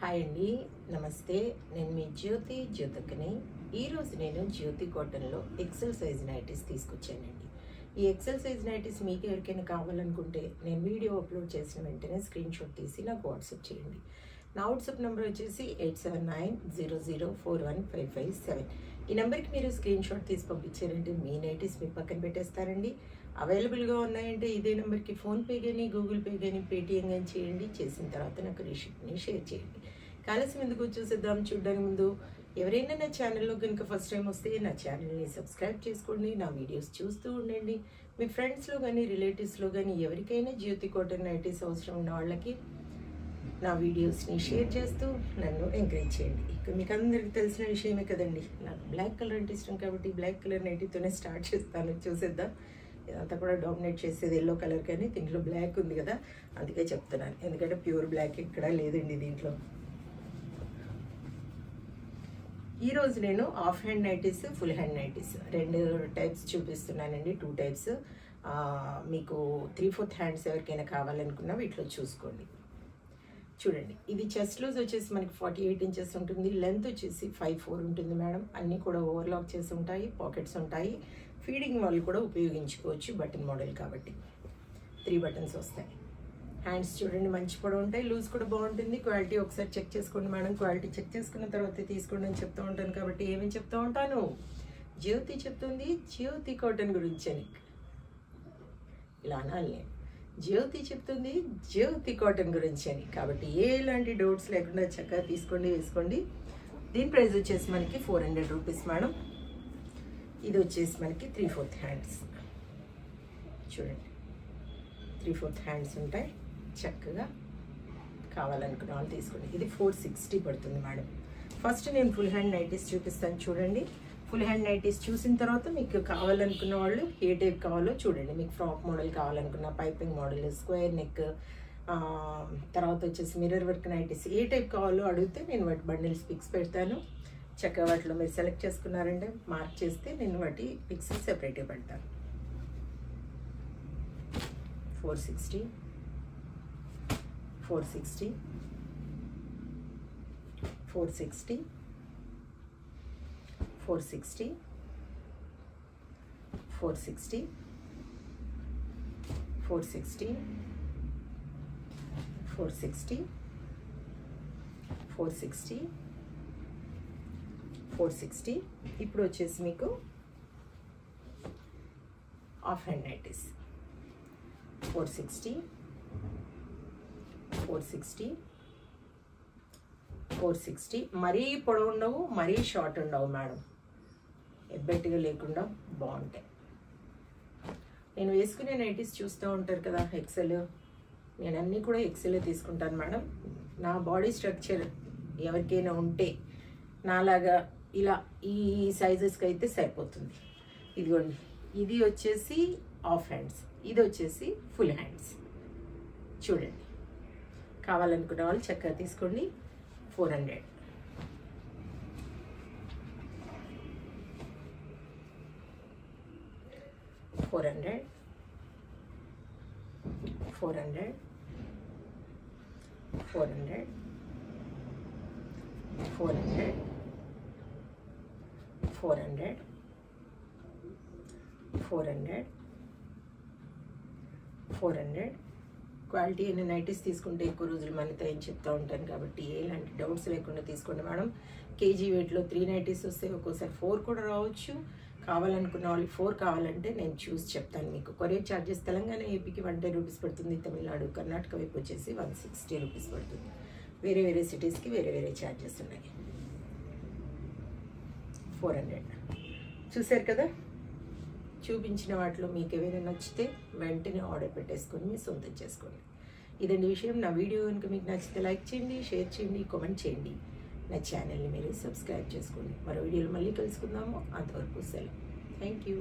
Hi అండి, నమస్తే. నేను మీ జ్యోతికని. ఈరోజు నేను జ్యోతి కాటన్లో ఎక్సెల్ సైజ్ నైటీస్ తీసుకొచ్చానండి. ఈ ఎక్సెల్ సైజ్ నైటీస్ మీకు ఎవరికైనా కావాలనుకుంటే నేను వీడియో అప్లోడ్ చేసిన వెంటనే స్క్రీన్ షాట్ తీసి నాకు వాట్సాప్ చేయండి. నా వాట్సాప్ నెంబర్ వచ్చేసి 8790041557. ఈ నెంబర్కి మీరు స్క్రీన్ షాట్ తీసి పంపించారంటే మీ నైటీస్ మీ పక్కన పెట్టేస్తారండి. అవైలబుల్గా ఉన్నాయంటే ఇదే నెంబర్కి ఫోన్పే కానీ గూగుల్ పే కానీ పేటిఎం కానీ చేయండి. చేసిన తర్వాత నాకు రిసిప్ట్ని షేర్ చేయండి. కాలస్యం ఎందుకు చూసేద్దాం. చూడడానికి ముందు ఎవరైనా నా ఛానల్లో కనుక ఫస్ట్ టైం వస్తే నా ఛానల్ని సబ్స్క్రైబ్ చేసుకోండి. నా వీడియోస్ చూస్తూ ఉండండి. మీ ఫ్రెండ్స్లో కానీ రిలేటివ్స్లో కానీ ఎవరికైనా జ్యోతి కాటన్ నైటీస్ అవసరం ఉన్న వాళ్ళకి నా వీడియోస్ని షేర్ చేస్తూ నన్ను ఎంకరేజ్ చేయండి. ఇక మీకు అందరికీ తెలిసిన విషయమే కదండి, నాకు బ్లాక్ కలర్ అంటే ఇష్టం కాబట్టి బ్లాక్ కలర్ నైటీతోనే స్టార్ట్ చేస్తాను. చూసేద్దాం. ఇదంతా కూడా డామినేట్ చేసేది ఎల్లో కలర్, కానీ దీంట్లో బ్లాక్ ఉంది కదా అందుకే చెప్తున్నాను. ఎందుకంటే ప్యూర్ బ్లాక్ ఎక్కడా లేదండి దీంట్లో. ఈరోజు నేను half hand nighties, full hand nighties రెండు టైప్స్ చూపిస్తున్నానండి. 2 టైప్స్. మీకు 3/4 హ్యాండ్స్ ఎవరికైనా కావాలనుకున్నా వీటిలో చూసుకోండి. చూడండి, ఇది చెస్ట్ లూజ్ వచ్చేసి మనకి 48 ఇంచెస్ ఉంటుంది. లెంత్ వచ్చేసి 5'4" ఉంటుంది మేడం. అన్నీ కూడా ఓవర్లాక్ చేసి ఉంటాయి, పాకెట్స్ ఉంటాయి. ఫీడింగ్ వాళ్ళు కూడా ఉపయోగించుకోవచ్చు, బటన్ మోడల్ కాబట్టి 3 బటన్స్ వస్తాయి. హ్యాండ్స్ చూడండి మంచి పొడవు ఉంటాయి, లూజ్ కూడా బాగుంటుంది. క్వాలిటీ ఒకసారి చెక్ చేసుకోండి మేడం. క్వాలిటీ చెక్ చేసుకున్న తర్వాత తీసుకోండి అని చెప్తూ ఉంటాను కాబట్టి ఏమేమి చెప్తూ ఉంటాను. జ్యోతి చెప్తుంది జ్యోతి కాటన్ గురించి అని ఇలా అనాలి నేను. జ్యోతి చెప్తుంది జ్యోతి కాటన్ గురించి అని కాబట్టి ఎలాంటి డౌట్స్ లేకుండా చక్కగా తీసుకోండి, వేసుకోండి. దీని ప్రైస్ వచ్చేసి మనకి 400 రూపీస్ మేడం. ఇది వచ్చేసి మనకి 3/4 హ్యాండ్స్. చూడండి 3/4 హ్యాండ్స్ ఉంటాయి. చక్కగా కావాలనుకున్న వాళ్ళు తీసుకోండి. ఇది 460 పడుతుంది మేడం. ఫస్ట్ నేను ఫుల్ హ్యాండ్ నైటీస్ చూపిస్తాను చూడండి. ఫుల్ హ్యాండ్ నైటీస్ చూసిన తర్వాత మీకు కావాలనుకున్న వాళ్ళు ఏ టైప్ కావాలో చూడండి. మీకు ఫ్రాక్ మోడల్ కావాలనుకున్న, పైపింగ్ మోడల్, స్క్వేర్ నెక్, తర్వాత వచ్చేసి మిర్రర్ వర్క్ నైటీస్ ఏ టైప్ కావాలో అడిగితే నేను వాటి బండిల్స్ పిక్స్ పెడతాను. చక్కగా వాటిలో మీరు సెలెక్ట్ చేసుకున్నారంటే మార్క్ చేస్తే నేను వాటి పిక్స్ సెపరేట్గా పెడతాను. 460 460 460 460 460 460 460 460 460. ఇప్పుడు వచ్చేసి మీకు హాఫ్ హ్యాండ్ నైటీస్ 460 460 460. మరీ పొడవు ఉండవు, మరీ షార్ట్ ఉండవు మేడం. ఎబ్బెట్టుగా లేకుండా బాగుంటాయి. నేను వేసుకునే నైటీస్ చూస్తూ ఉంటారు కదా ఎక్సెల్. నేను అన్నీ కూడా ఎక్సెల్ తీసుకుంటాను మేడం. నా బాడీ స్ట్రక్చర్ ఎవరికైనా ఉంటే నాలాగా ఇలా ఈ సైజెస్కి అయితే సరిపోతుంది. ఇదిగోండి, ఇది వచ్చేసి హాఫ్ హ్యాండ్స్, ఇది వచ్చేసి ఫుల్ హ్యాండ్స్. చూడండి, కావాలనుకున్న వాళ్ళు చక్కగా తీసుకోండి. 400 400 400 400 400 400 400 400. క్వాలిటీ అయిన నైటీస్ తీసుకుంటే ఎక్కువ రోజులు మనతాయని చెప్తూ ఉంటాను కాబట్టి ఎలాంటి డౌట్స్ లేకుండా తీసుకోండి మేడం. కేజీ వెయిట్లో 3 నైటీస్ వస్తాయి, ఒక్కోసారి 4 కూడా రావచ్చు. కావాలనుకున్న వాళ్ళు 4 కావాలంటే నేను చూసి చెప్తాను మీకు. కొరియర్ ఛార్జెస్ తెలంగాణ ఏపీకి 110 రూపీస్ పడుతుంది. తమిళనాడు కర్ణాటక వైపు వచ్చేసి 160 రూపీస్ పడుతుంది. వేరే వేరే సిటీస్కి వేరే వేరే ఛార్జెస్ ఉన్నాయి. 400 చూసారు కదా. చూపించిన వాటిలో మీకు ఏమైనా నచ్చితే వెంటనే ఆర్డర్ పెట్టేసుకొని మీ సొంతం చేసుకోండి. ఇదండి విషయం. నా వీడియో కనుక మీకు నచ్చితే లైక్ చేయండి, షేర్ చేయండి, కామెంట్ చేయండి. నా ఛానల్ని మీరు సబ్స్క్రైబ్ చేసుకోండి. మరో వీడియోలో మళ్ళీ కలుసుకుందాము. అంతవరకు సెలవు. Thank you.